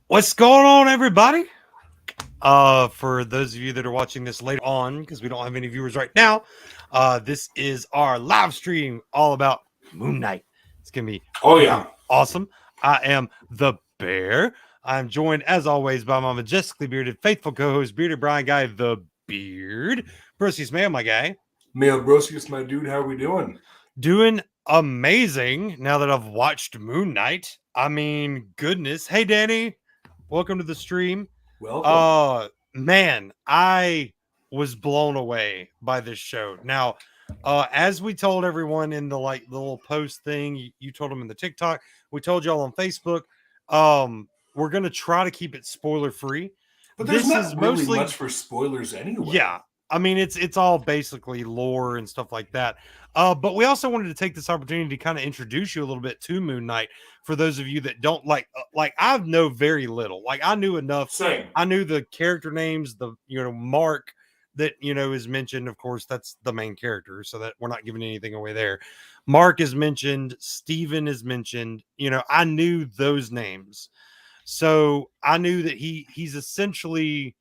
What's going on, everybody? For those of you that are watching this later on, because we don't have any viewers right now, this is our live stream all about Moon Knight. It's gonna be Oh freaking yeah. awesome. I am the Bear. I'm joined, as always, by my majestically bearded, faithful co-host, Bearded Brian Guy, the Beard. Broski's man, my guy. Mail Brosius, my dude, how we doing? Doing amazing now that I've watched Moon Knight. I mean, goodness. Hey, Danny. Welcome to the stream. Welcome. Man, I was blown away by this show. Now, as we told everyone in the the little post thing, you told them in the TikTok, we told y'all on Facebook, we're gonna try to keep it spoiler free. But there's This is not really mostly, much for spoilers anyway. yeah, I mean it's all basically lore and stuff like that. But we also wanted to take this opportunity to kind of introduce you a little bit to Moon Knight for those of you that don't like I know very little. Like I knew enough. Same. I knew the character names, the Mark that is mentioned. Of course, that's the main character, so that we're not giving anything away there. Mark is mentioned, Steven is mentioned. I knew those names. So I knew that he's essentially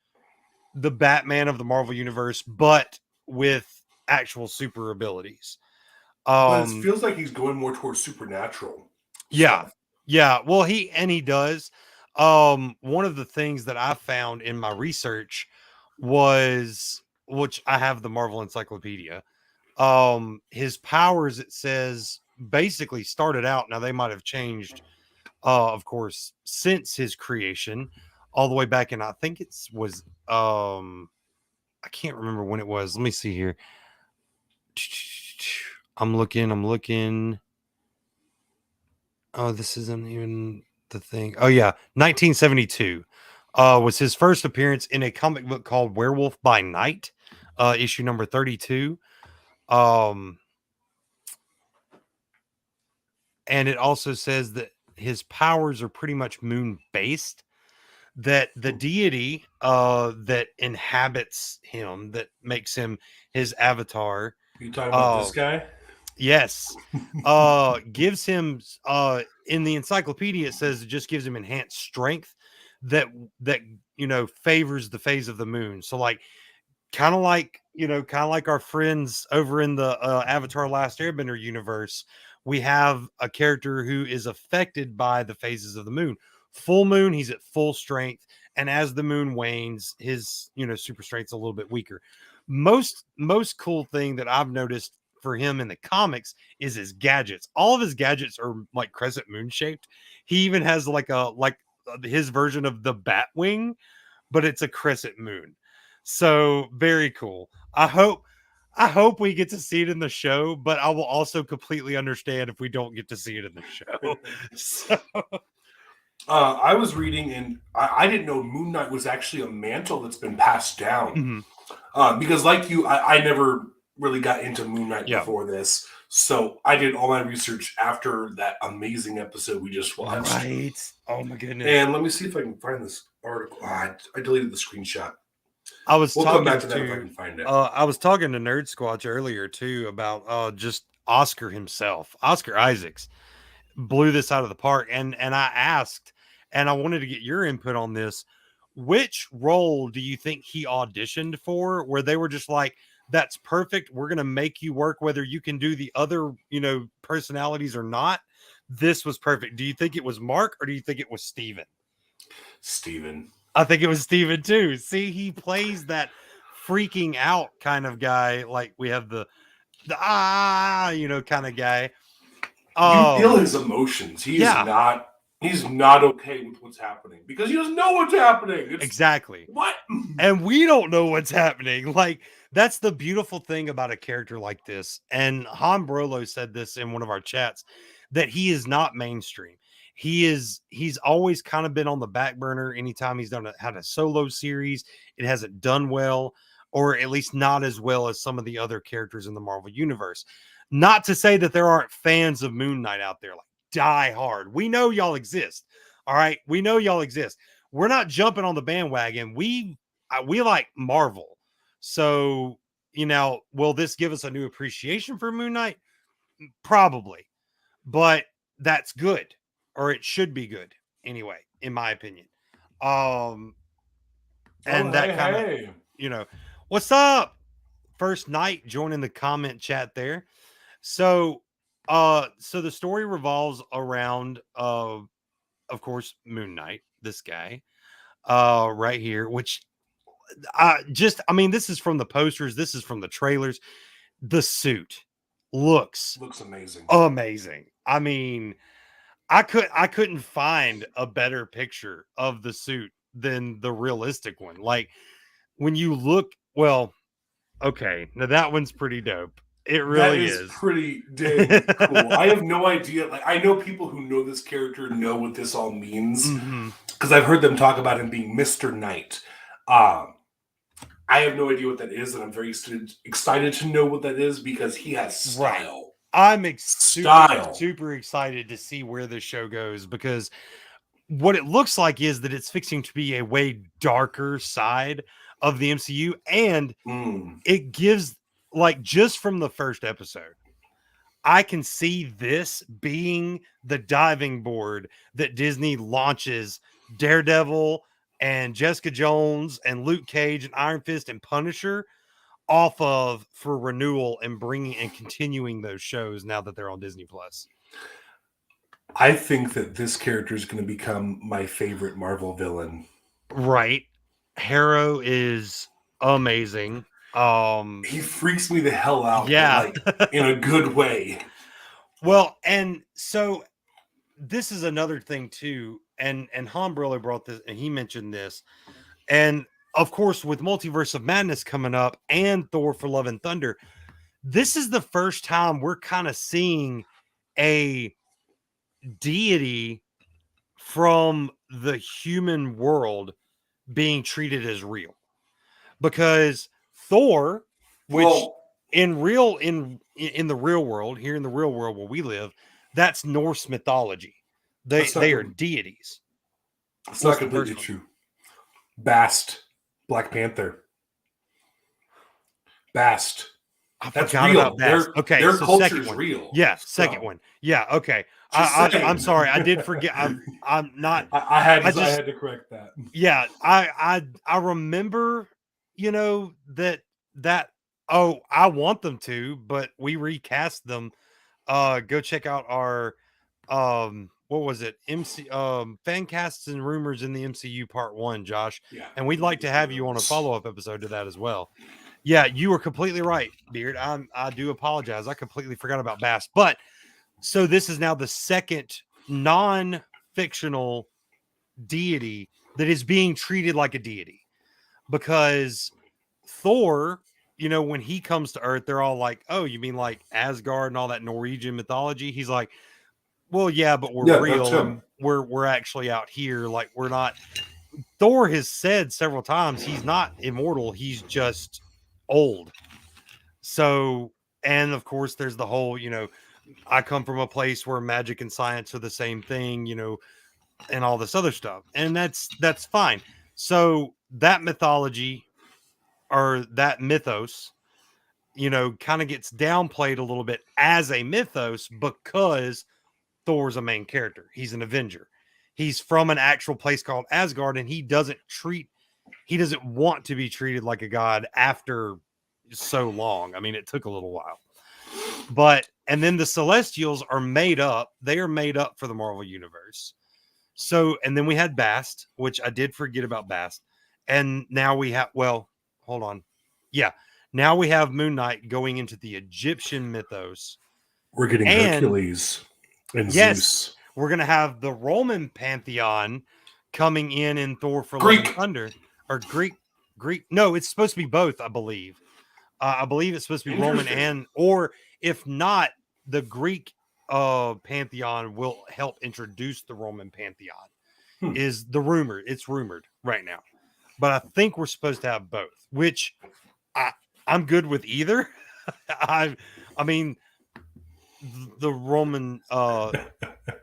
the Batman of the Marvel universe, but with actual super abilities. But it Um, feels like he's going more towards supernatural yeah, stuff. yeah. Well, he does. One of the things that I found in my research was, which I have the Marvel Encyclopedia. His powers, it says, basically started out. Now they might have changed, of course, since his creation, all the way back in, I think it was I can't remember when it was. Let me see here. I'm looking. Oh, this isn't even the thing. Oh yeah, 1972 was his first appearance in a comic book called Werewolf by Night, issue number 32. Um, and it also says that his powers are pretty much moon based. That the deity that inhabits him, that makes him his avatar, You talking about uh this guy? yes, gives him in the encyclopedia, it says it just gives him enhanced strength that that favors the phase of the moon. So like kind of like our friends over in the Avatar Last Airbender universe, we have a character who is affected by the phases of the moon. Full moon, he's at full strength, and as the moon wanes, his super strength's a little bit weaker. Most cool thing that I've noticed for him in the comics is his gadgets. All of his gadgets are like crescent moon shaped. He even has his version of the bat wing, but it's a crescent moon. So very cool. I hope we get to see it in the show, but I will also completely understand if we don't get to see it in the show. So I was reading, and I didn't know Moon Knight was actually a mantle that's been passed down. mhm, Because, like you, I never really got into Moon Knight yeah. before this. So I did all my research after that amazing episode we just watched. Right. Oh my goodness. And let me see if I can find this article. I deleted the screenshot. I was We'll come back talking to that if I to can find it. I was talking to Nerd Squatch earlier too about just Oscar himself. Oscar Isaacs blew this out of the park, and I asked, and I wanted to get your input on this. Which role do you think he auditioned for where they were just like, that's perfect, we're going to make you work whether you can do the other personalities or not? This was perfect. Do you think it was Mark or do you think it was Steven? Steven. I think it was Steven too. See, he plays that freaking out kind of guy. Like we have the kind of guy. You feel um his emotions. yeah, He's not okay with what's happening because he doesn't know what's happening. It's exactly. what? And we don't know what's happening. Like that's the beautiful thing about a character like this. And Han Brolo said this in one of our chats, that he is not mainstream. He's always kind of been on the back burner. Anytime he's had a solo series, it hasn't done well, or at least not as well as some of the other characters in the Marvel universe. Not to say that there aren't fans of Moon Knight out there, like die hard. We know y'all exist. All right, we know y'all exist. We're not jumping on the bandwagon. We like Marvel. So, will this give us a new appreciation for Moon Knight? Probably. But that's good, or it should be good anyway, in my opinion. And that kind of, you know, what's up? First night joining the comment chat there. So so the story revolves around of course Moon Knight, this guy right here, which I mean, this is from the posters, this is from the trailers. The suit looks amazing. Amazing. I mean, I couldn't find a better picture of the suit than the realistic one. Like when you look, well, okay, now that one's pretty dope. It really is pretty dang cool. I have no idea. Like, I know people who know this character know what this all means because I've heard them talk about him being Mr. Knight. I have no idea what that is, and I'm very excited to know what that is because he has style. Right. I'm super excited to see where this show goes because what it looks like is that it's fixing to be a way darker side of the MCU, and it gives, like, just from the first episode, I can see this being the diving board that Disney launches Daredevil and Jessica Jones and Luke Cage and Iron Fist and Punisher off of for renewal and bringing and continuing those shows now that they're on Disney Plus. I think that this character is going to become my favorite Marvel villain. Right. Harrow is amazing. He freaks me the hell out. Yeah. Like, in a good way. Well, and so this is another thing too. And Han Brillo brought this, and he mentioned this. And of course, with Multiverse of Madness coming up and Thor for Love and Thunder, this is the first time we're kind of seeing a deity from the human world being treated as real. Because Thor, which in the real world, here in the real world where we live, that's Norse mythology. They are deities. It's not completely true. Bast, Black Panther. Bast. That's real. About Bast. Okay, their so culture second is one. real. Yeah, second one. Yeah, okay. I'm sorry, I did forget. I'm not. I had to correct that. Yeah, I remember, you know, that. Oh, I want them to, but we recast them. Go check out our what was it? Fan casts and rumors in the MCU part 1, Josh. Yeah. And we'd like to have you on a follow-up episode to that as well. Yeah, you were completely right, Beard. I do apologize. I completely forgot about Bast. But so this is now the second non-fictional deity that is being treated like a deity. Because Thor, you know, when he comes to Earth, they're all like, "Oh, you mean like Asgard and all that Norwegian mythology?" He's like, "Well, yeah, but we're real and we're actually out here. Like, we're not." Thor has said several times he's not immortal, he's just old. So, and of course, there's the whole, you know, I come from a place where magic and science are the same thing, you know, and all this other stuff. And that's fine. So that mythology, or that mythos, you know, kind of gets downplayed a little bit as a mythos because Thor's a main character. He's an Avenger. He's from an actual place called Asgard, and he doesn't want to be treated like a god after so long. I mean, it took a little while. But, and then the Celestials are made up. They are made up for the Marvel Universe. So, and then we had Bast, which I did forget about Bast. And now we have, well, hold on. Yeah. Now we have Moon Knight going into the Egyptian mythos. We're getting Hercules and Zeus. We're going to have the Roman pantheon coming in Thor for Love and Thunder. Or Greek. No, it's supposed to be both, I believe. I believe it's supposed to be Roman or if not, the Greek pantheon will help introduce the Roman pantheon. Is the rumor. It's rumored right now. But I think we're supposed to have both, which I'm good with either. I mean, the Roman,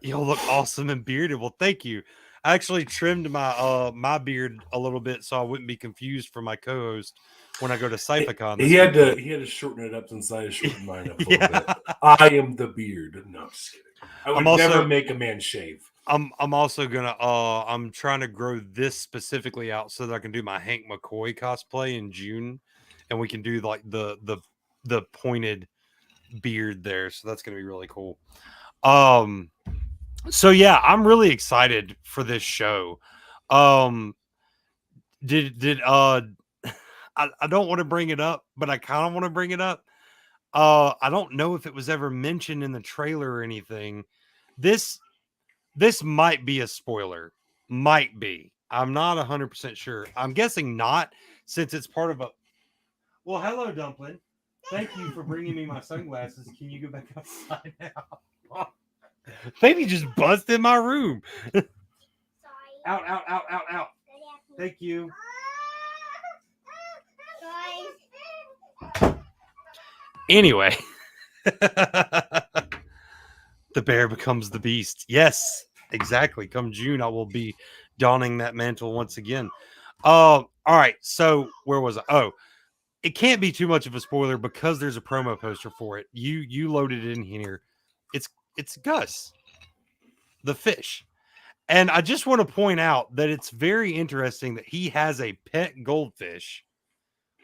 you'll look awesome and bearded. Well, thank you. I actually trimmed my beard a little bit so I wouldn't be confused for my co-host when I go to Cyphicon. He had to shorten it up since I shortened mine up a little bit. I am the beard. No, I'm just kidding. I would never make a man shave. I'm also gonna I'm trying to grow this specifically out so that I can do my Hank McCoy cosplay in June, and we can do like the pointed beard there. So that's gonna be really cool. Um, so yeah, I'm really excited for this show. Um, did I don't want to bring it up, but I kind of want to bring it up. I don't know if it was ever mentioned in the trailer or anything. This this might be a spoiler. Might be. I'm not 100% sure. I'm guessing not, since it's part of a. Well, hello, Dumpling. Thank you for bringing me my sunglasses. Can you go back outside now? Baby just busted my room. Out, out, out, out, out. Thank you. Anyway, the bear becomes the beast. Yes, exactly. Come June, I will be donning that mantle once again. All right. So where was I? Oh, it can't be too much of a spoiler because there's a promo poster for it. You loaded it in here. It's Gus, the fish. And I just want to point out that it's very interesting that he has a pet goldfish,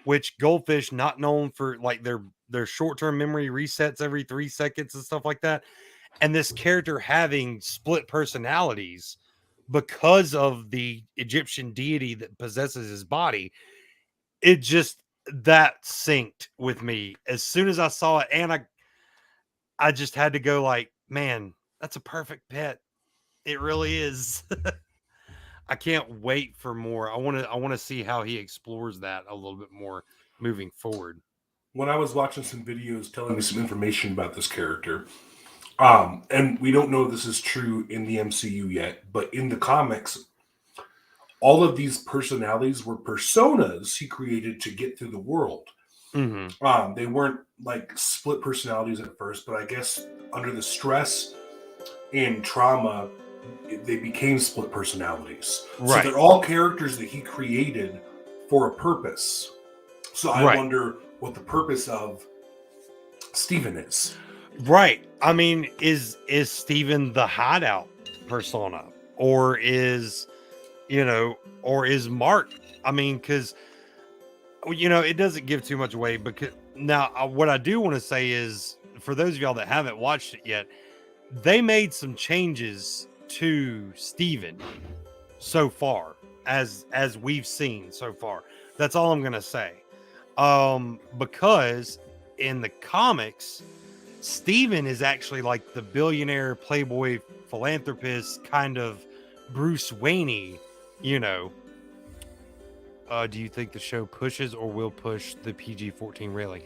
which goldfish not known for like their short-term memory resets every 3 seconds and stuff like that. And this character having split personalities because of the Egyptian deity that possesses his body. It just that synced with me as soon as I saw it, and I just had to go like, man, that's a perfect pet. It really is. I can't wait for more. I want to see how he explores that a little bit more moving forward. When I was watching some videos telling me some information about this character, and we don't know if this is true in the MCU yet, but in the comics, all of these personalities were personas he created to get through the world. Mm-hmm. They weren't like split personalities at first, but I guess under the stress and trauma, they became split personalities. Right. So they're all characters that he created for a purpose. So I wonder what the purpose of Steven is. Right. I mean, is Steven the hideout persona? Or is Mark? I mean, because it doesn't give too much away. Because now, what I do want to say is, for those of y'all that haven't watched it yet, they made some changes to Steven so far, as we've seen so far. That's all I'm gonna say. Because in the comics, Steven is actually like the billionaire playboy philanthropist kind of Bruce Wayne, Do you think the show pushes or will push the PG-14 railing?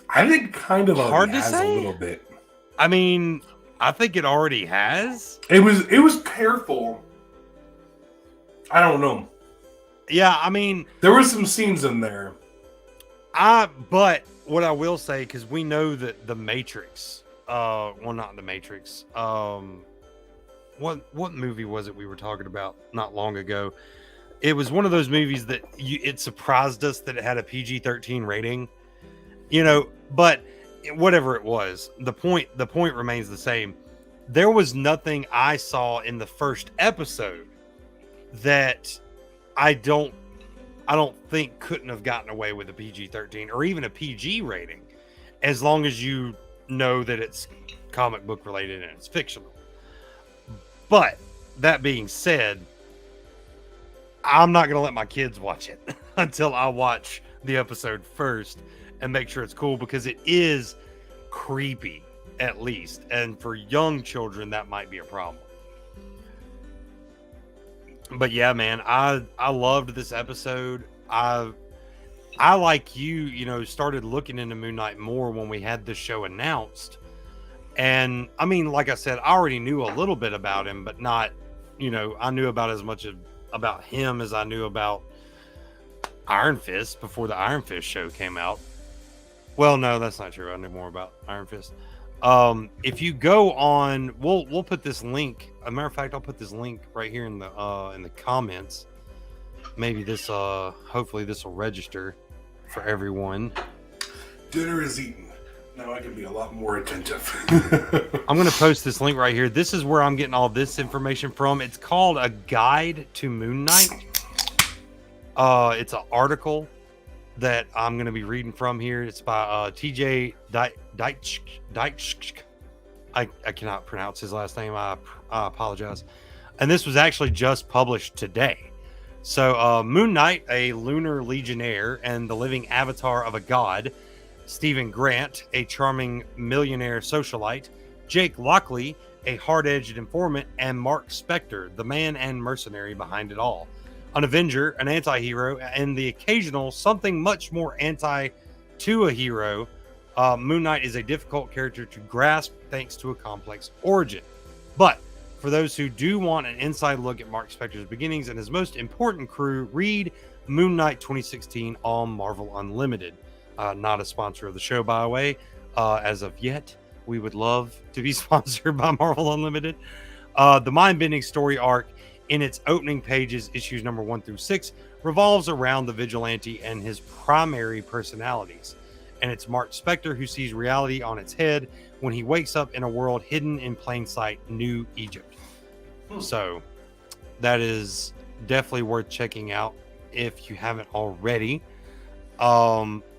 I think kind of hard to has say. A little bit. I mean, I think it already has. It was careful. I don't know. Yeah, I mean, there were some scenes in there. But what I will say, because we know that the Matrix, well, not the Matrix. What movie was it we were talking about not long ago? It was one of those movies that it surprised us that it had a PG-13 rating, but whatever it was, the point remains the same. There was nothing I saw in the first episode that I don't think couldn't have gotten away with a PG-13 or even a PG rating, as long as you know that it's comic book related and it's fictional. But that being said, I'm not going to let my kids watch it until I watch the episode first and make sure it's cool, because it is creepy, at least. And for young children, that might be a problem. But yeah, man, I loved this episode. I like you started looking into Moon Knight more when we had this show announced. And I mean, like I said, I already knew a little bit about him, but not, I knew about as much about him as I knew about Iron Fist before the Iron Fist show came out. Well, no, that's not true. I knew more about Iron Fist. If you go on, we'll put this link. As a matter of fact, I'll put this link right here in the comments. Maybe this hopefully this will register for everyone. Dinner is eaten. Now I can be a lot more attentive. I'm going to post this link right here. This is where I'm getting all this information from. It's called A Guide to MoonKnight. It's an article that I'm going to be reading from here. It's by TJ Deitch. I cannot pronounce his last name. I apologize. And this was actually just published today. So MoonKnight, a lunar legionnaire and the living avatar of a god. Stephen Grant, a charming millionaire socialite. Jake Lockley, a hard-edged informant. And Mark Spector, the man and mercenary behind it all. An Avenger, an anti-hero, and the occasional something much more anti to a hero. MoonKnight is a difficult character to grasp thanks to a complex origin. But for those who do want an inside look at Mark Spector's beginnings and his most important crew, read MoonKnight 2016 on Marvel Unlimited. Not a sponsor of the show, by the way. As of yet, we would love to be sponsored by Marvel Unlimited. The mind-bending story arc in its opening pages, issues number 1 through 6, revolves around the vigilante and his primary personalities. And it's Mark Spector who sees reality on its head when he wakes up in a world hidden in plain sight, New Egypt. So that is definitely worth checking out if you haven't already.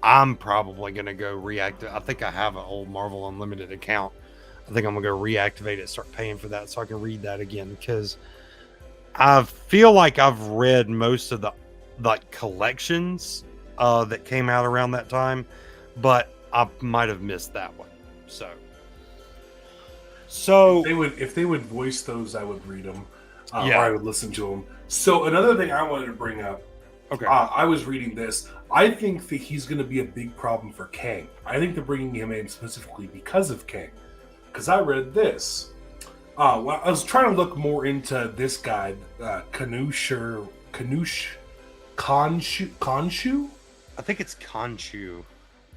I'm probably going to go reactivate. I think I have an old Marvel Unlimited account. I think I'm going to go reactivate it, start paying for that so I can read that again, because I feel like I've read most of the collections that came out around that time, but I might have missed that one. So if they would voice those, I would read them. Yeah. Or I would listen to them. So another thing I wanted to bring up. Okay. I was reading this. I think that he's going to be a big problem for Kang. I think they're bringing him in specifically because of Kang. Because I read this. Well, I was trying to look more into this guy, Khonshu. I think it's Khonshu.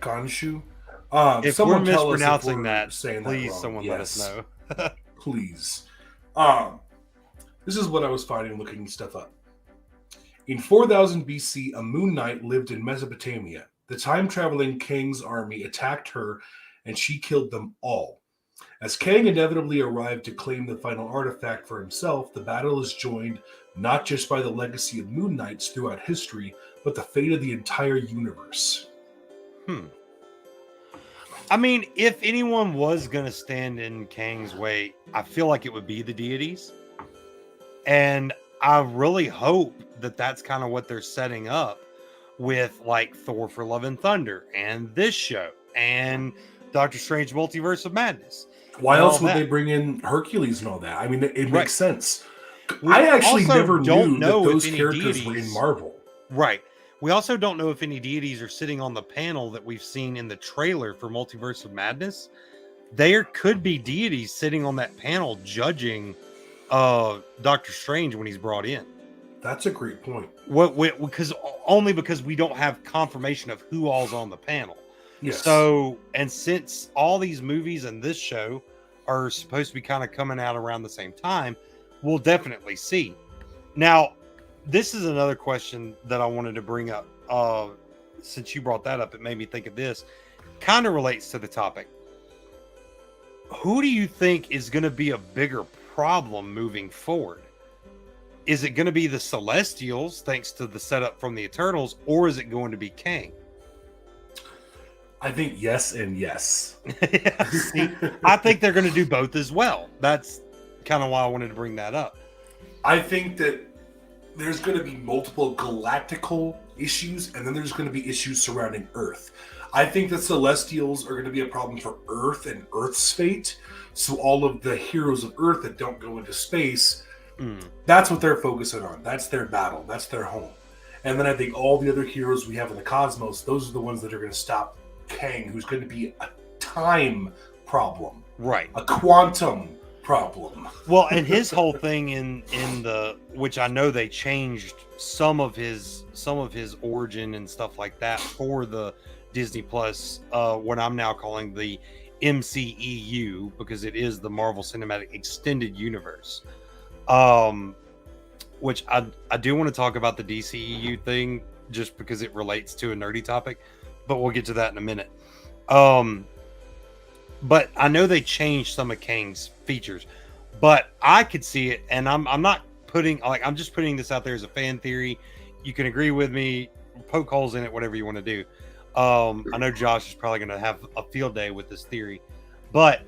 Khonshu. If we're mispronouncing that, please someone let us know. Please. This is what I was finding looking stuff up. In 4000 BC, a Moon Knight lived in Mesopotamia. The time-traveling Kang's army attacked her, and she killed them all. As Kang inevitably arrived to claim the final artifact for himself, the battle is joined not just by the legacy of Moon Knights throughout history, but the fate of the entire universe. I mean, if anyone was going to stand in Kang's way, I feel like it would be the deities. And I really hope that that's kind of what they're setting up with, like, Thor for Love and Thunder and this show and Doctor Strange Multiverse of Madness. Why else would they bring in Hercules and all that? I mean, it makes sense. I actually never knew that those characters were in Marvel. Right. We also don't know if any deities are sitting on the panel that we've seen in the trailer for Multiverse of Madness. There could be deities sitting on that panel judging Doctor Strange when he's brought in. That's a great point. Because we don't have confirmation of who all's on the panel. Yes. So, and since all these movies and this show are supposed to be kind of coming out around the same time, we'll definitely see. Now, this is another question that I wanted to bring up. Since you brought that up, it made me think of this. Kind of relates to the topic. Who do you think is going to be a bigger problem moving forward? Is it going to be the Celestials, thanks to the setup from the Eternals, or is it going to be Kang? I think yes and yes. See, I think they're going to do both as well. That's kind of why I wanted to bring that up. I think that there's going to be multiple galactical issues, and then there's going to be issues surrounding Earth. I think the Celestials are going to be a problem for Earth and Earth's fate. So all of the heroes of Earth that don't go into space, that's what they're focusing on. That's their battle. That's their home. And then I think all the other heroes we have in the cosmos, those are the ones that are going to stop Kang, who's going to be a time problem. Right. A quantum problem. Well, and his whole thing in the, which I know they changed some of his origin and stuff like that for the Disney Plus, what I'm now calling the MCEU, because it is the Marvel Cinematic Extended Universe. Which I do want to talk about the DCEU thing just because it relates to a nerdy topic, but we'll get to that in a minute. but I know they changed some of Kang's features. But I could see it, and I'm not putting I'm just putting this out there as a fan theory. You can agree with me, poke holes in it, whatever you want to do. I know Josh is probably going to have a field day with this theory, but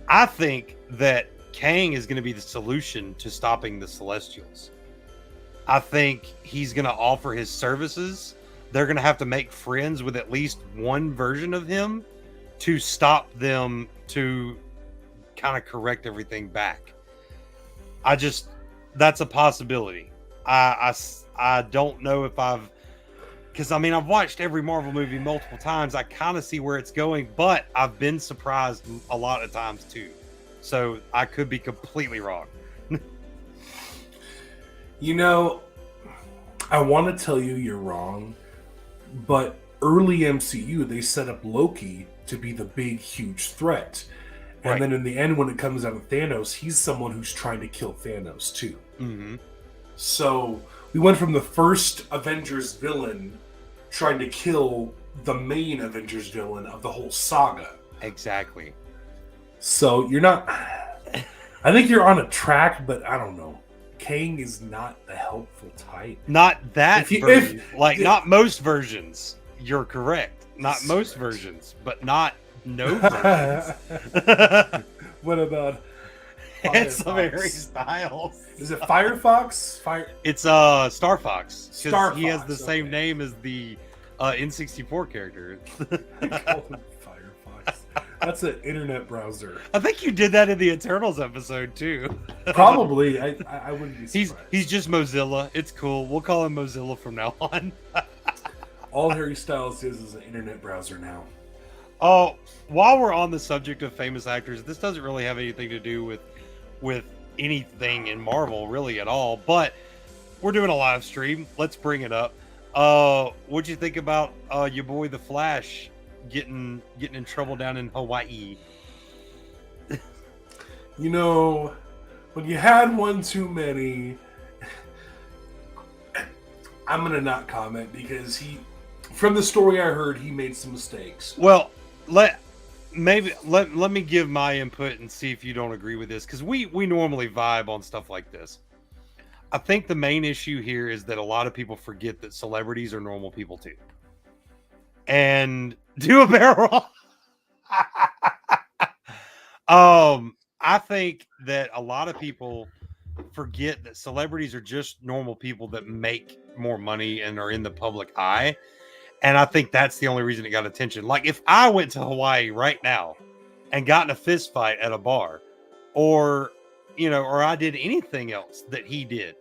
I think that Kang is going to be the solution to stopping the Celestials. I think he's going to offer his services. They're going to have to make friends with at least one version of him to stop them, to kind of correct everything back. That's a possibility. I don't know if because I've watched every Marvel movie multiple times. I kind of see where it's going, but I've been surprised a lot of times too. So I could be completely wrong. I want to tell you you're wrong, but early MCU, they set up Loki to be the big, huge threat. And then in the end, when it comes down to Thanos, he's someone who's trying to kill Thanos too. Mm-hmm. So we went from the first Avengers villain trying to kill the main Avengers villain of the whole saga. Exactly. So you're not... I think you're on a track, but I don't know. Kang is not the helpful type. Not that version. Not most versions. You're correct. Not most versions, but not no versions. What about It's Harry Styles. Is it Firefox? It's Star Fox. Star He has Fox, the same name as the N64 character. I call him Firefox. That's an internet browser. I think you did that in the Eternals episode too. Probably. I wouldn't be surprised. He's just Mozilla. It's cool. We'll call him Mozilla from now on. All Harry Styles is an internet browser now. Oh, while we're on the subject of famous actors, this doesn't really have anything to do with anything in Marvel really at all, but we're doing a live stream. Let's bring it up. What'd you think about your boy the Flash getting in trouble down in Hawaii? When you had one too many, I'm gonna not comment because from the story I heard, he made some mistakes. Well, let me give my input and see if you don't agree with this, because we normally vibe on stuff like this. I think the main issue here is that a lot of people forget that celebrities are normal people too. And do a barrel roll. I think that a lot of people forget that celebrities are just normal people that make more money and are in the public eye. And I think that's the only reason it got attention. Like if I went to Hawaii right now and got in a fist fight at a bar, or I did anything else that he did,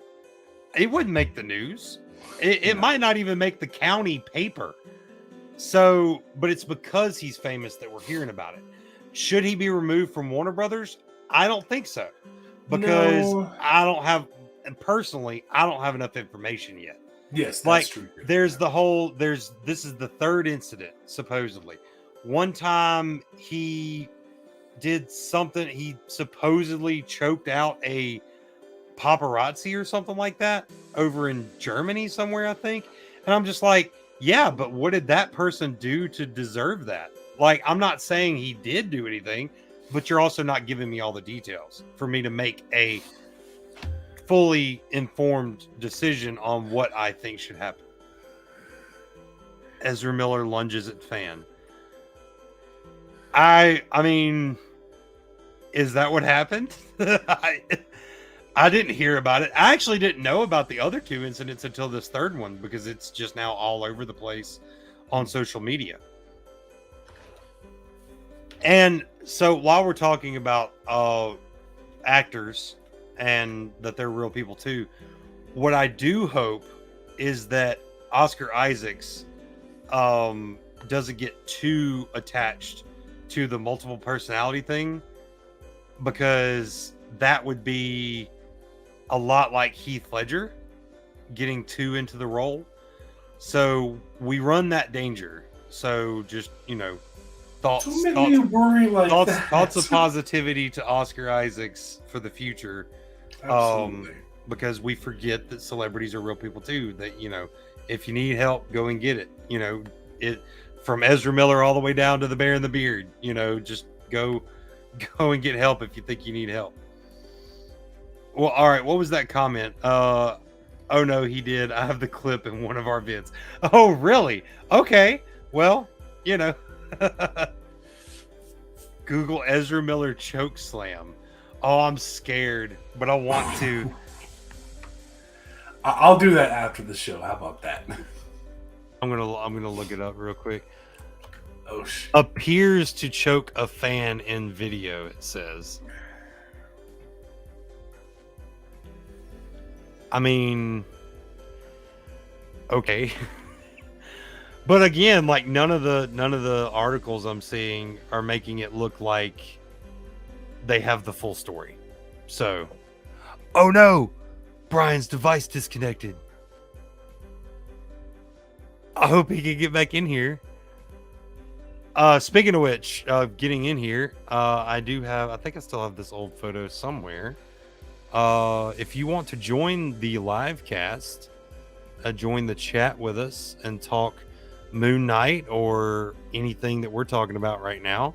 it wouldn't make the news. It might not even make the county paper. So, but it's because he's famous that we're hearing about it. Should he be removed from Warner Brothers? I don't think so, because No. I don't have enough information yet. Yes, that's true. This is the third incident, supposedly. One time he did something, he supposedly choked out a paparazzi or something like that over in Germany somewhere, I think. And I'm just like, yeah, but what did that person do to deserve that? Like, I'm not saying he did do anything, but you're also not giving me all the details for me to make a fully informed decision on what I think should happen. Ezra Miller lunges at fan. I mean, is that what happened? I didn't hear about it. I actually didn't know about the other two incidents until this third one, because it's just now all over the place on social media. And so while we're talking about actors and that they're real people too, what I do hope is that Oscar Isaacs doesn't get too attached to the multiple personality thing, because that would be a lot like Heath Ledger getting too into the role. So we run that danger. So just, thoughts of positivity to Oscar Isaacs for the future. Absolutely. Because we forget that celebrities are real people too, that, if you need help, go and get it. It from Ezra Miller all the way down to the Bear and the Beard, just Go and get help if you think you need help. Well, all right. What was that comment? Oh no, he did. I have the clip in one of our vids. Oh, really? Okay. Well, Google Ezra Miller choke slam. Oh, I'm scared, but I want to. I'll do that after the show. How about that? I'm gonna look it up real quick. Oh shit. Appears to choke a fan in video, it says. I mean, okay. But again, like none of the articles I'm seeing are making it look like they have the full story. So, oh no, Brian's device disconnected. I hope he can get back in here. Speaking of which, getting in here, I think I still have this old photo somewhere. If you want to join the live cast, join the chat with us and talk MoonKnight or anything that we're talking about right now,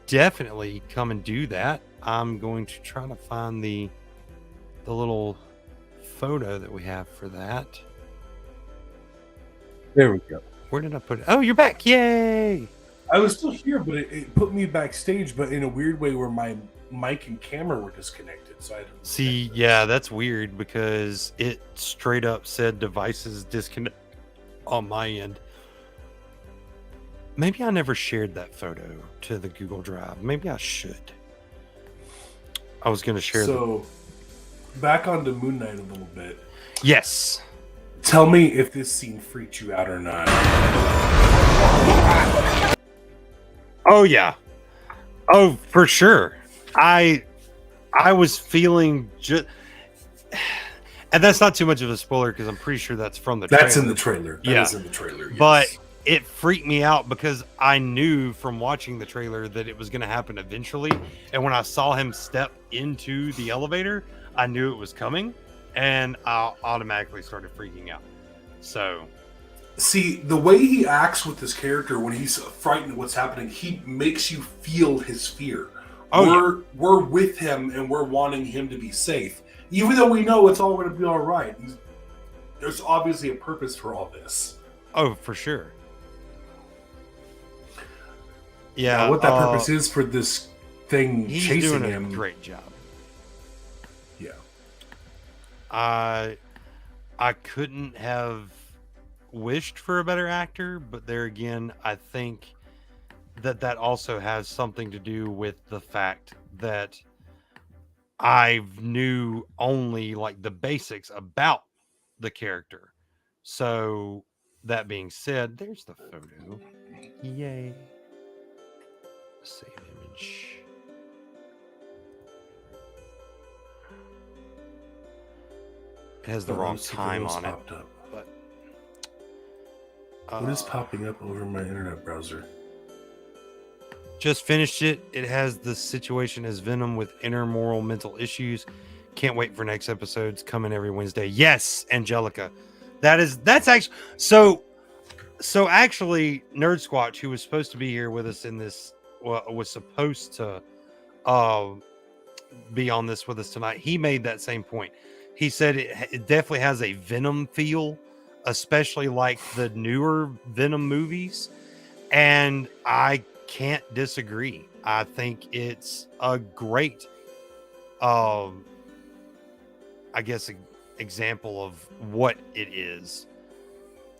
definitely come and do that. I'm going to try to find the little photo that we have for that. There we go. Where did I put it? Oh, you're back. Yay. I was still here, but it put me backstage, but in a weird way where my mic and camera were disconnected. So I didn't see. Yeah, that's weird because it straight up said devices disconnect on my end. Maybe I never shared that photo to the Google Drive. Maybe I should. I was going to share. So, back onto MoonKnight a little bit. Yes. Tell me if this scene freaked you out or not. Oh yeah. Oh, for sure. I was feeling just, and that's not too much of a spoiler because I'm pretty sure that's from the trailer. That's in the trailer. That is in the trailer. Yes. But it freaked me out because I knew from watching the trailer that it was going to happen eventually. And when I saw him step into the elevator, I knew it was coming, and I automatically started freaking out. So, see, the way he acts with this character when he's frightened of what's happening, he makes you feel his fear. We're with him and we're wanting him to be safe, even though we know it's all going to be all right. There's obviously a purpose for all this. Oh, for sure. Yeah, now, what that purpose is for this thing chasing doing him. A great job. Yeah. I couldn't have wished for a better actor, but there again, I think that also has something to do with the fact that I knew only like the basics about the character. So that being said, there's the photo. Yay. Save image. It has the wrong time on it. But what is popping up over my internet browser? Just finished it. It has the situation as Venom with inner moral mental issues. Can't wait for next episodes coming every Wednesday. Yes, Angelica. That's actually so actually Nerd Squatch, who was supposed to be here with us in this, was supposed to be on this with us tonight. He made that same point. He said it definitely has a Venom feel, especially like the newer Venom movies. And I can't disagree. I think it's a great, I guess, example of what it is,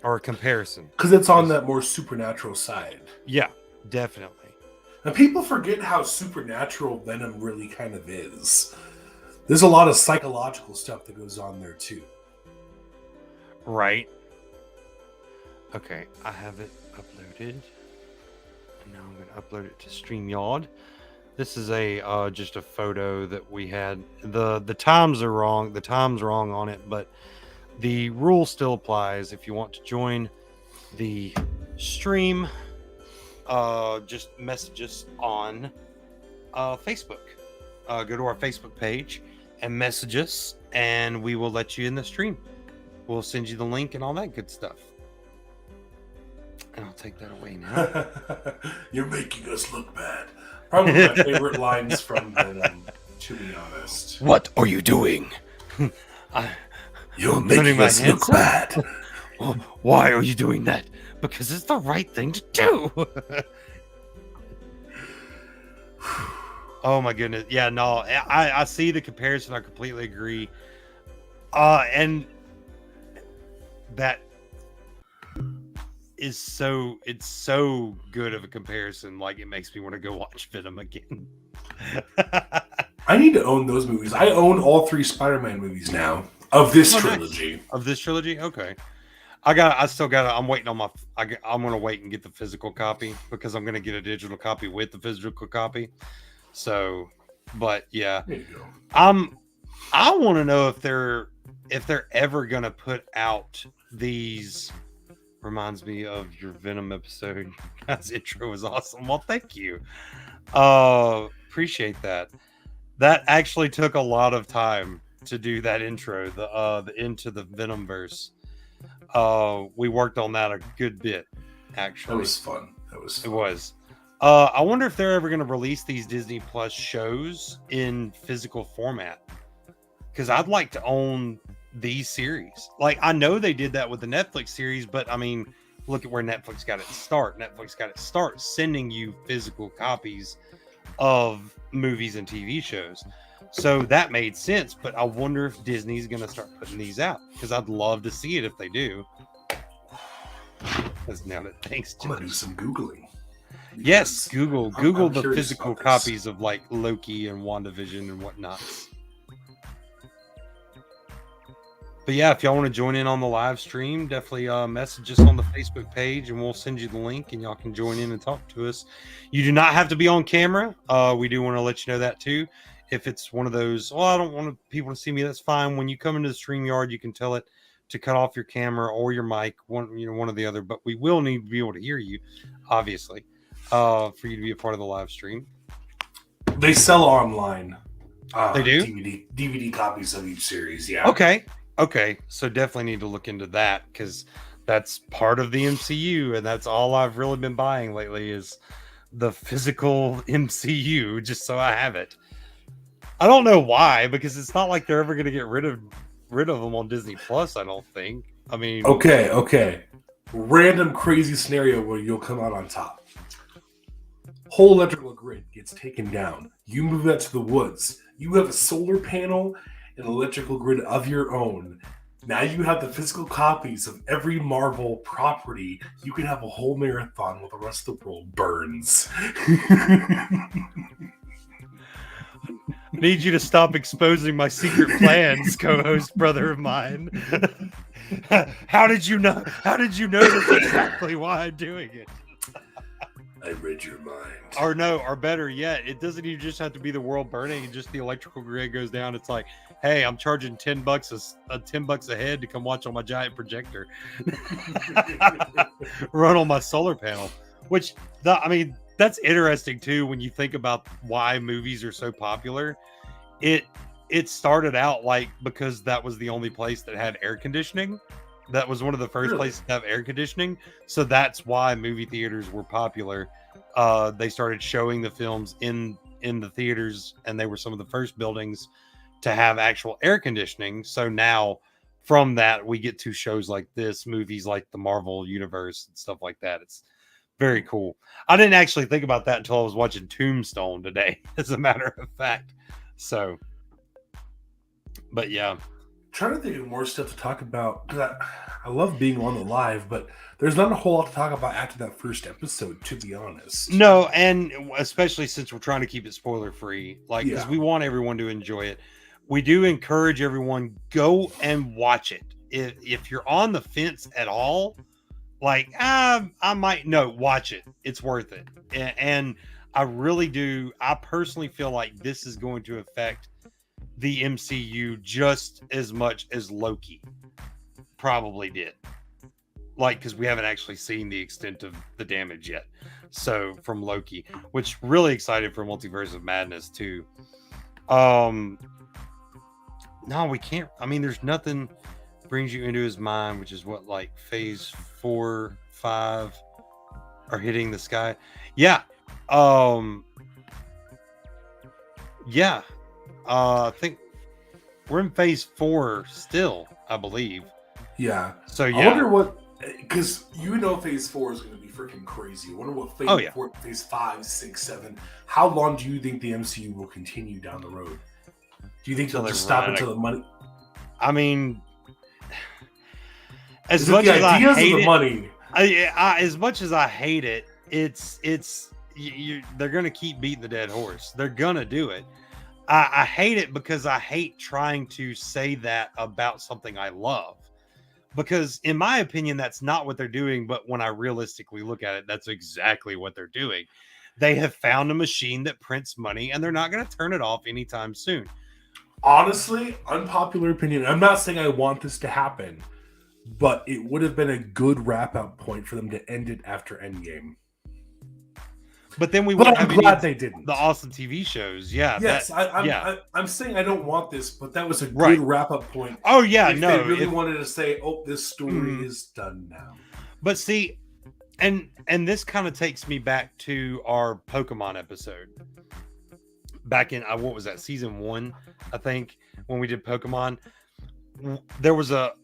or a comparison. Because it's on that more supernatural side. Yeah, definitely. And people forget how supernatural Venom really kind of is. There's a lot of psychological stuff that goes on there too. Right. Okay, I have it uploaded. And now I'm going to upload it to StreamYard. This is a just a photo that we had. The times are wrong. The time's wrong on it, but the rule still applies. If you want to join the stream, just message us on Facebook. Go to our Facebook page and message us, and we will let you in the stream. We'll send you the link and all that good stuff. And I'll take that away now. You're making us look bad. Probably one of my favorite lines from Venom, to be honest. What are you doing? You're making us look bad. Why are you doing that? Because it's the right thing to do. Oh my goodness. Yeah, no, I see the comparison. I completely agree. And that is it's so good of a comparison. Like, it makes me want to go watch Venom again. I need to own those movies. I own all 3 Spider-Man movies now of this trilogy. Nice. Of this trilogy? Okay. I'm waiting on I'm going to wait and get the physical copy, because I'm going to get a digital copy with the physical copy. So, but yeah. There you go. I want to know if they're ever going to put out these. Reminds me of your Venom episode. That intro was awesome. Well, thank you. Appreciate that. That actually took a lot of time to do that intro, the into the Venomverse. We worked on that a good bit, actually. That was fun. It was. I wonder if they're ever going to release these Disney Plus shows in physical format, because I'd like to own these series. Like, I know they did that with the Netflix series, but I mean, look at where Netflix got its start. Netflix got its start sending you physical copies of movies and TV shows. So that made sense, but I wonder if Disney's going to start putting these out, because I'd love to see it if they do. That's now that. Thanks, I'm going to do some Googling. Yes, Google I'm the physical copies of like Loki and WandaVision and whatnot. But yeah, if y'all want to join in on the live stream, definitely message us on the Facebook page and we'll send you the link and y'all can join in and talk to us. You do not have to be on camera. We do want to let you know that too. If it's one of those, well, I don't want people to see me, that's fine. When you come into the StreamYard, you can tell it to cut off your camera or your mic, one or the other. But we will need to be able to hear you, obviously, for you to be a part of the live stream. They sell online. They do? DVD copies of each series, yeah. Okay, so definitely need to look into that, because that's part of the MCU, and that's all I've really been buying lately is the physical MCU, just so I have it. I don't know why, because it's not like they're ever going to get rid of them on Disney Plus, I don't think. I mean... Okay. Random crazy scenario where you'll come out on top. Whole electrical grid gets taken down. You move that to the woods. You have a solar panel, an electrical grid of your own. Now you have the physical copies of every Marvel property. You can have a whole marathon while the rest of the world burns. I need you to stop exposing my secret plans, co-host brother of mine. How did you know? How did you know that's exactly why I'm doing it? I read your mind. Or better yet, it doesn't even just have to be the world burning, and just the electrical grid goes down. It's like, hey, I'm charging $10 a head to come watch on my giant projector. Run on my solar panel. Which, that's interesting too when you think about why movies are so popular. It started out like because that was the only place that had air conditioning. That was one of the first places to have air conditioning. So that's why movie theaters were popular. They started showing the films in the theaters, and they were some of the first buildings to have actual air conditioning. So now from that, we get to shows like this, movies like the Marvel Universe and stuff like that. It's very cool. I didn't actually think about that until I was watching Tombstone today, as a matter of fact. So, but yeah. Trying to think of more stuff to talk about, because I love being on the live, but there's not a whole lot to talk about after that first episode, to be honest. No, and especially since we're trying to keep it spoiler free, because we want everyone to enjoy it. We do encourage everyone, go and watch it. If you're on the fence at all, I might watch it. It's worth it. And I really do. I personally feel like this is going to affect the MCU just as much as Loki probably did. Because we haven't actually seen the extent of the damage yet. So from Loki, which really excited for Multiverse of Madness too. No, we can't. There's nothing brings you into his mind, which is what, phase 4, 5 are hitting the sky. Yeah. Yeah. I think we're in phase 4 still, I believe. Yeah. So I wonder what, because phase 4 is going to be freaking crazy. I wonder what phase 5, 6, 7. How long do you think the MCU will continue down the road? Do you think they'll just stop until the money? I mean, as much as I hate it, money. As much as I hate it, they're going to keep beating the dead horse. They're going to do it. I hate it because I hate trying to say that about something I love. Because in my opinion, that's not what they're doing. But when I realistically look at it, that's exactly what they're doing. They have found a machine that prints money, and they're not going to turn it off anytime soon. Honestly, unpopular opinion. I'm not saying I want this to happen, but it would have been a good wrap-up point for them to end it after Endgame. But then we wouldn't have glad they didn't. The awesome TV shows. Yeah. Yes, I'm saying I don't want this, but that was a good wrap-up point. Oh, yeah, if they really wanted to say, oh, this story is done now. But see, and this kind of takes me back to our Pokemon episode. Back in, what was that, season 1, I think, when we did Pokemon.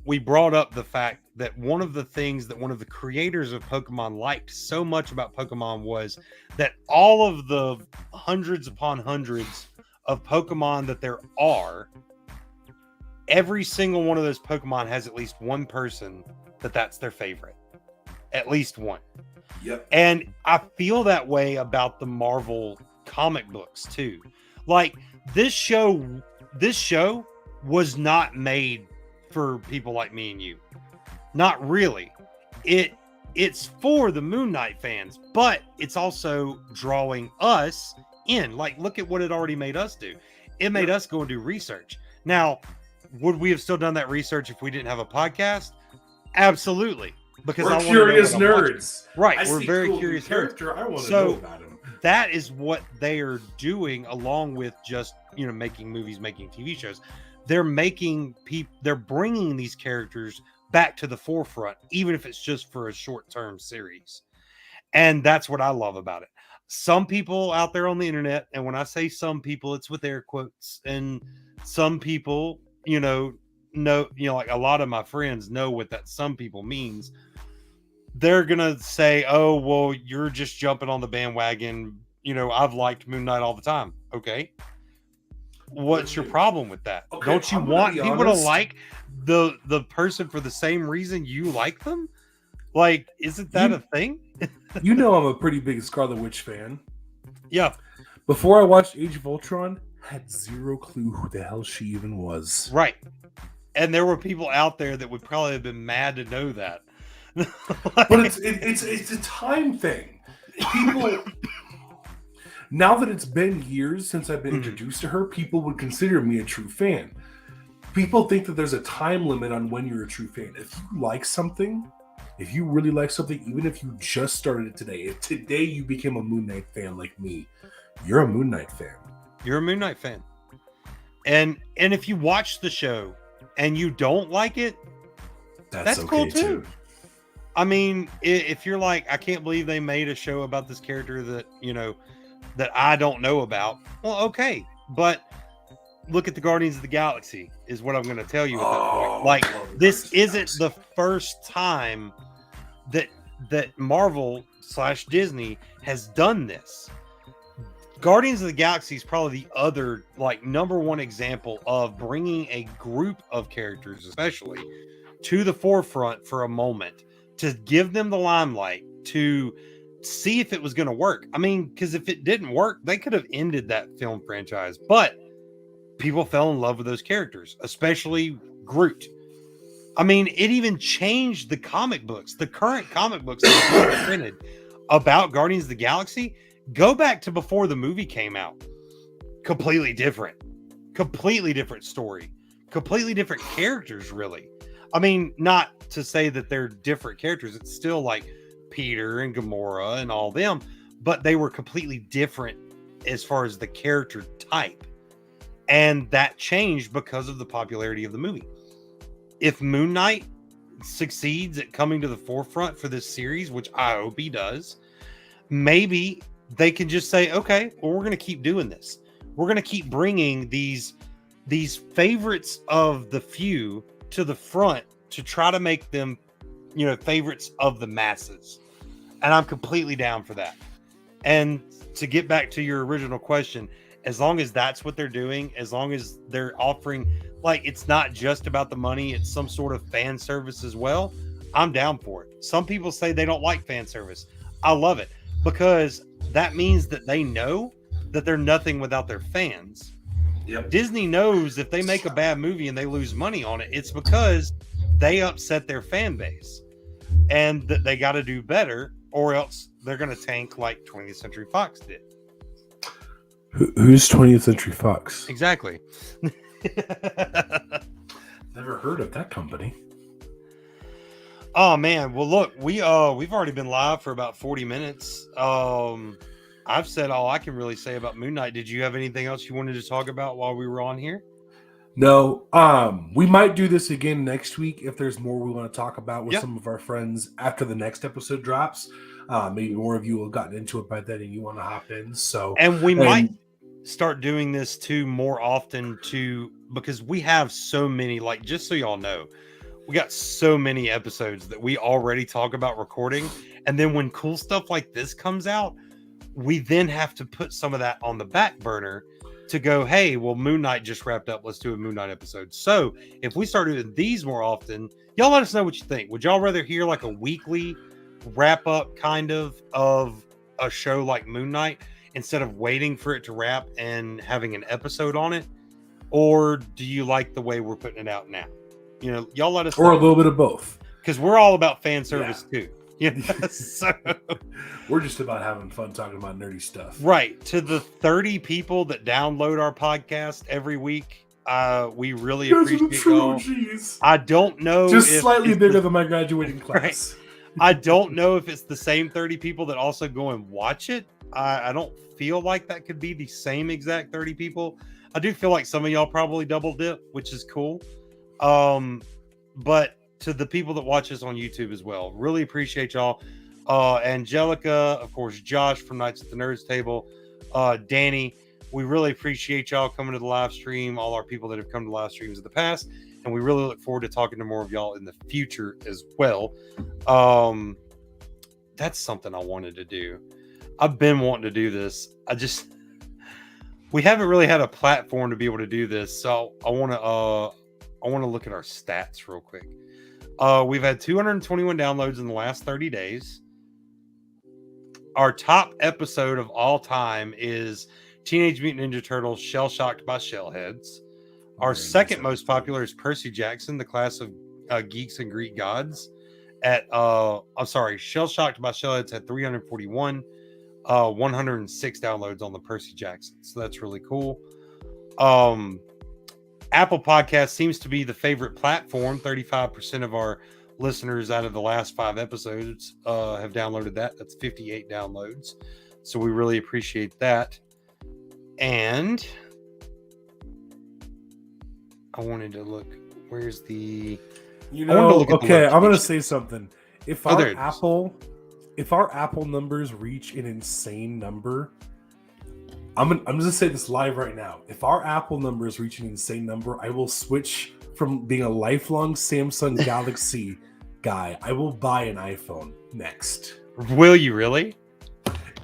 We brought up the fact that one of the things that one of the creators of Pokemon liked so much about Pokemon was that all of the hundreds upon hundreds of Pokemon that there are, every single one of those Pokemon has at least one person that's their favorite. At least one. Yep. And I feel that way about the Marvel comic books too. Like this show was not made for people like me and you. Not really. It's for the MoonKnight fans, but it's also drawing us in. Like, look at what it already made us do. It made us go and do research. Now, would we have still done that research if we didn't have a podcast? Absolutely. Because we're curious nerds. Right. We're very curious character. I want to know about him. That is what they are doing, along with just, making movies, making TV shows. They're bringing these characters back to the forefront, even if it's just for a short-term series. And that's what I love about it. Some people out there on the internet, and when I say some people, it's with air quotes, and some people, like a lot of my friends know what that some people means. They're going to say, oh, well, you're just jumping on the bandwagon. I've liked MoonKnight all the time. Okay. What's your problem with that? Okay, don't you want people to like the person for the same reason you like them? Like, isn't that a thing? I'm a pretty big Scarlet Witch fan. Yeah. Before I watched Age of Ultron, I had zero clue who the hell she even was. Right. And there were people out there that would probably have been mad to know that. But it's a time thing. People, now that it's been years since I've been introduced to her, people would consider me a true fan. People think that there's a time limit on when you're a true fan. If you like something, if you really like something, even if you just started it today, if today you became a MoonKnight fan like me, you're a MoonKnight fan. You're a MoonKnight fan. And if you watch the show and you don't like it, that's okay cool too. I mean, if you're like, I can't believe they made a show about this character that, that I don't know about. Well, okay. But look at the Guardians of the Galaxy is what I'm going to tell you at that point. Like, this isn't the first time that Marvel / Disney has done this. Guardians of the Galaxy is probably the other, number one example of bringing a group of characters, especially, to the forefront for a moment, to give them the limelight, to see if it was going to work. I mean, because if it didn't work, they could have ended that film franchise. But people fell in love with those characters, especially Groot. I mean, it even changed the comic books. The current comic books that are printed about Guardians of the Galaxy, go back to before the movie came out. Completely different story. Completely different characters, really. I mean, not to say that they're different characters. It's still like Peter and Gamora and all them, but they were completely different as far as the character type. And that changed because of the popularity of the movie. If Moon Knight succeeds at coming to the forefront for this series, which I hope he does, maybe they can just say, okay, well, we're going to keep doing this. we're going to keep bringing these favorites of the few to the front to try to make them, favorites of the masses. And I'm completely down for that. And to get back to your original question, as long as that's what they're doing, as long as they're offering, like, it's not just about the money, it's some sort of fan service as well, I'm down for it. Some people say they don't like fan service. I love it because that means that they know that they're nothing without their fans. Yep. Disney knows if they make a bad movie and they lose money on it, it's because they upset their fan base and that they got to do better, or else they're going to tank like 20th Century Fox did. Who's 20th Century Fox? Exactly. Never heard of that company. Oh man, well look, we've already been live for about 40 minutes. I've said all I can really say about MoonKnight. Did you have anything else you wanted to talk about while we were on here? No. We might do this again next week if there's more we want to talk about with some of our friends after the next episode drops. Maybe more of you will have gotten into it by then and you want to hop in. So, and we might start doing this too more often too, because we have so many, like, just so y'all know, we got so many episodes that we already talk about recording. And then when cool stuff like this comes out, we then have to put some of that on the back burner to go, hey, well, MoonKnight just wrapped up. Let's do a MoonKnight episode. So if we start doing these more often, y'all let us know what you think. Would y'all rather hear like a weekly wrap up kind of a show like MoonKnight instead of waiting for it to wrap and having an episode on it? Or do you like the way we're putting it out now? Y'all let us know. Or a little bit of both. Because we're all about fan service too. So we're just about having fun talking about nerdy stuff. Right. To the 30 people that download our podcast every week, we really appreciate y'all. I don't know. Just slightly bigger than my graduating class. Right. I don't know if it's the same 30 people that also go and watch it. I don't feel like that could be the same exact 30 people. I do feel like some of y'all probably double dip, which is cool. But to the people that watch us on YouTube as well, really appreciate y'all. Angelica, of course, Josh from Nights at the Nerds Table, Danny, we really appreciate y'all coming to the live stream, all our people that have come to live streams in the past, and we really look forward to talking to more of y'all in the future as well. That's something I wanted to do. I've been wanting to do this. We haven't really had a platform to be able to do this, so I want to look at our stats real quick. We've had 221 downloads in the last 30 days. Our top episode of all time is Teenage Mutant Ninja Turtles Shell Shocked by Shellheads. Our second most popular is Percy Jackson, the Class of Geeks and Greek Gods. Shell Shocked by Shellheads had 341, 106 downloads on the Percy Jackson. So that's really cool. Apple Podcast seems to be the favorite platform. 35% of our listeners out of the last 5 episodes have downloaded that. That's 58 downloads. So we really appreciate that. And I wanted to look. Where's the... I'm going to say something. If our Apple numbers reach an insane number... I'm just going to say this live right now. If our Apple numbers reach an insane number, I will switch from being a lifelong Samsung Galaxy guy. I will buy an iPhone next. Will you really?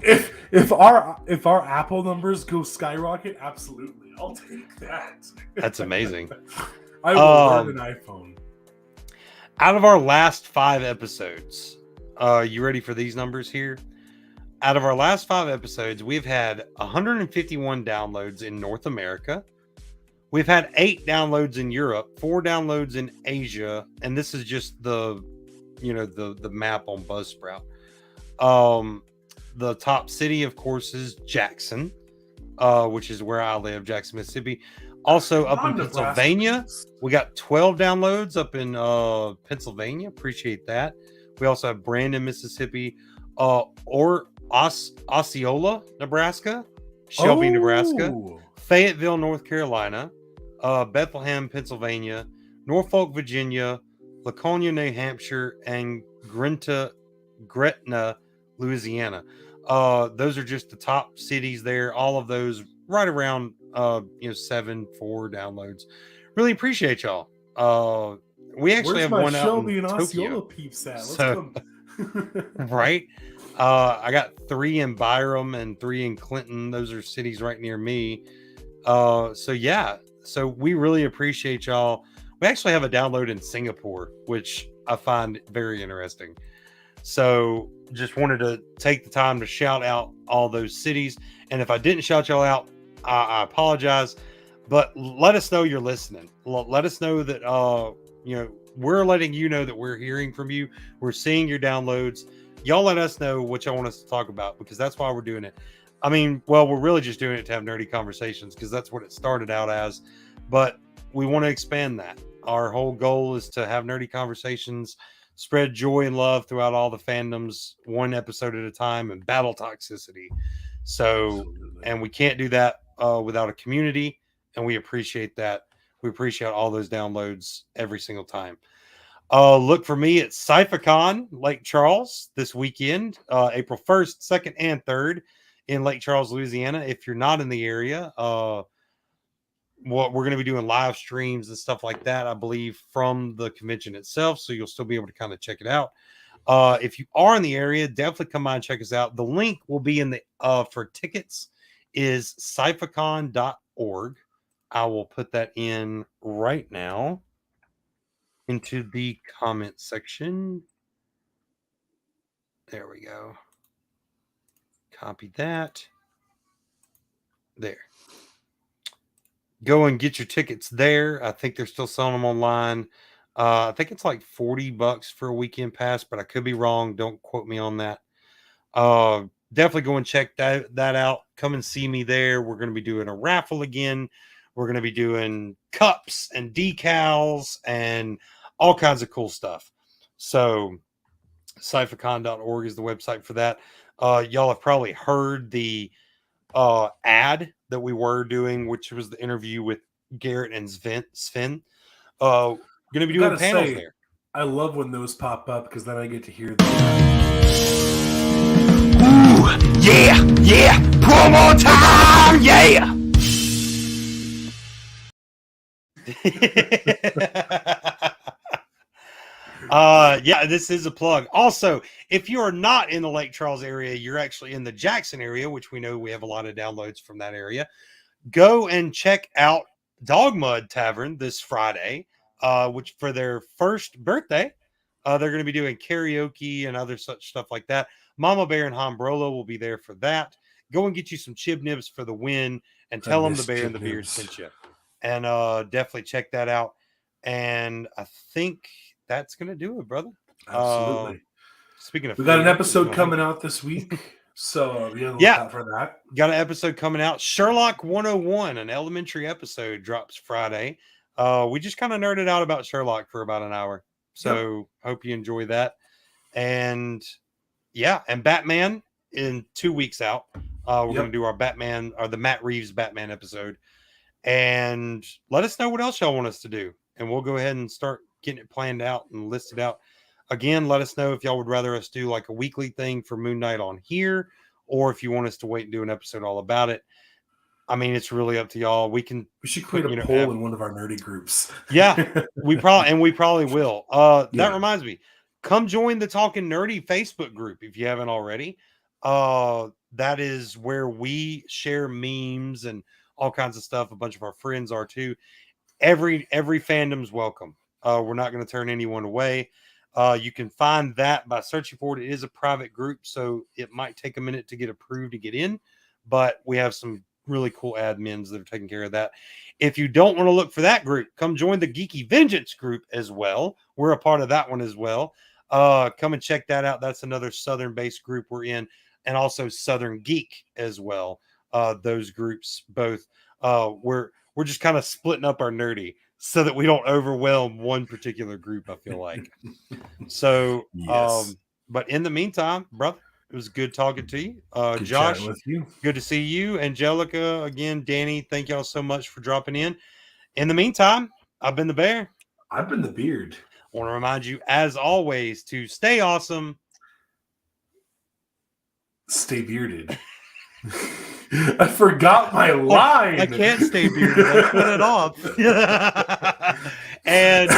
If our Apple numbers go skyrocket, absolutely. I'll take that. That's amazing. I will learn an iPhone. Out of our last 5 episodes, you ready for these numbers here? Out of our last 5 episodes, we've had 151 downloads in North America. We've had 8 downloads in Europe, 4 downloads in Asia, and this is just the map on Buzzsprout. The top city, of course, is Jackson, which is where I live, Jackson, Mississippi. Also up in Pennsylvania, we got 12 downloads up in Pennsylvania. Appreciate that. We also have Brandon, Mississippi, Osceola, Nebraska, Shelby, Nebraska, Fayetteville, North Carolina, Bethlehem, Pennsylvania, Norfolk, Virginia, Laconia, New Hampshire, and Gretna, Louisiana. Those are just the top cities there. All of those right around 4 downloads. Really appreciate y'all. We actually Where's have my one out Shelby in and Osceola Tokyo. peeps at? Let's So come. right. I got 3 in Byram and 3 in Clinton. Those are cities right near me. So yeah, so we really appreciate y'all. We actually have a download in Singapore, which I find very interesting. So just wanted to take the time to shout out all those cities. And if I didn't shout y'all out, I apologize. But let us know you're listening. Let us know that we're letting you know that we're hearing from you. We're seeing your downloads. Y'all let us know what y'all want us to talk about, because that's why we're doing it. I mean, well, we're really just doing it to have nerdy conversations, because that's what it started out as. But we want to expand that. Our whole goal is to have nerdy conversations, spread joy and love throughout all the fandoms, one episode at a time, and battle toxicity. So, Absolutely. and we can't do that without a community, and we appreciate that. We appreciate all those downloads every single time. Look for me at CypherCon Lake Charles this weekend, April 1st, 2nd, and 3rd in Lake Charles, Louisiana. If you're not in the area, what we're going to be doing live streams and stuff like that, I believe, from the convention itself. So you'll still be able to kind of check it out. If you are in the area, definitely come by and check us out. The link will be in the for tickets is cyphercon.org. I will put that in right now into the comment section. There we go. Copy that. There. Go and get your tickets there. I think they're still selling them online. I think it's like $40 for a weekend pass, but I could be wrong. Don't quote me on that. Definitely go and check that out. Come and see me there. We're going to be doing a raffle again. We're going to be doing cups and decals and all kinds of cool stuff. So cyphercon.org is the website for that. Y'all have probably heard the ad that we were doing, which was the interview with Garrett and Sven. Going to be doing panels there. I love when those pop up, because then I get to hear them. Ooh, yeah, promo time, yeah. Yeah, this is a plug. Also, if you are not in the Lake Charles area, you're actually in the Jackson area, which we know we have a lot of downloads from that area. Go and check out Dog Mud Tavern this Friday, which for their first birthday, they're going to be doing karaoke and other such stuff like that. Mama Bear and Hombrolo will be there for that. Go and get you some Chib Nibs for the win, and tell them the Bear and the Beard sent you. And definitely check that out. And I think that's going to do it, brother. Absolutely. Speaking of, we got an episode coming out this week, so be on the lookout for that. Got an episode coming out. Sherlock 101, an elementary episode, drops Friday. We just kind of nerded out about Sherlock for about an hour, so hope you enjoy that. And yeah, and Batman in 2 weeks out. We're going to do our Batman, or the Matt Reeves Batman episode. And let us know what else y'all want us to do, and we'll go ahead and start getting it planned out and listed out. Again, let us know if y'all would rather us do like a weekly thing for MoonKnight on here, or if you want us to wait and do an episode all about it. I mean, it's really up to y'all. We should create a poll in one of our nerdy groups. Yeah, we probably will. That reminds me, come join the Talking Nerdy Facebook group if you haven't already. That is where we share memes and all kinds of stuff. A bunch of our friends are too. Every fandom's welcome. We're not going to turn anyone away. You can find that by searching for it. It is a private group, so it might take a minute to get approved to get in, but we have some really cool admins that are taking care of that. If you don't want to look for that group, come join the Geeky Vengeance group as well. We're a part of that one as well. Come and check that out. That's another Southern-based group we're in, and also Southern Geek as well. Those groups both. We're just kind of splitting up our nerdy so that we don't overwhelm one particular group, I feel like. So, but in the meantime, brother, it was good talking to you. Good Josh, with you. Good to see you. Angelica, again, Danny, thank y'all so much for dropping in. In the meantime, I've been the Bear. I've been the Beard. I want to remind you, as always, to stay awesome. Stay bearded. I forgot my line. I can't stay bearded. I cut it off. And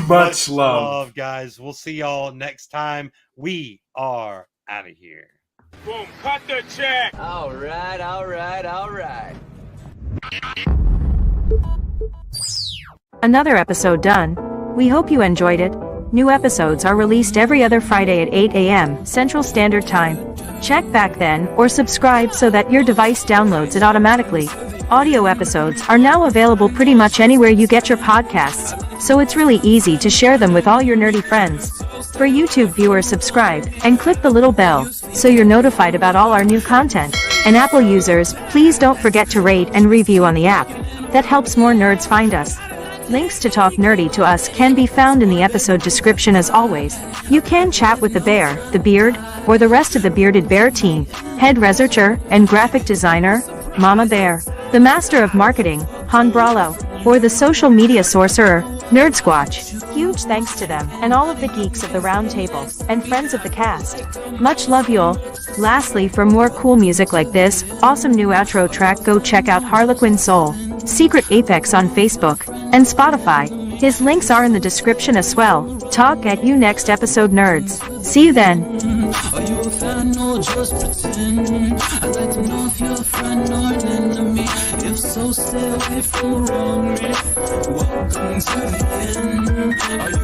much love, guys. We'll see y'all next time. We are out of here. Boom, cut the check. All right. Another episode done. We hope you enjoyed it. New episodes are released every other Friday at 8 a.m. Central Standard Time. Check back then or subscribe so that your device downloads it automatically. Audio episodes are now available pretty much anywhere you get your podcasts, so it's really easy to share them with all your nerdy friends. For YouTube viewers, subscribe and click the little bell so you're notified about all our new content. And Apple users, please don't forget to rate and review on the app. That helps more nerds find us. Links to talk nerdy to us can be found in the episode description as always. You can chat with the bear, the beard, or the rest of the Bearded Bear team, head researcher and graphic designer, Mama Bear, the master of marketing, Han Bralo, or the social media sorcerer, Nerd Squatch. Huge thanks to them and all of the geeks of the round table and friends of the cast. Much love y'all. Lastly, for more cool music like this awesome new outro track, go check out Harlequin Soul, Secret Apex on Facebook and Spotify. His links are in the description as well. Talk at you next episode, nerds. See you then. Are you a fan or just pretend? I'd like to know if you're a friend or an enemy. If so, stay away from wrong. Welcome to the end. Are you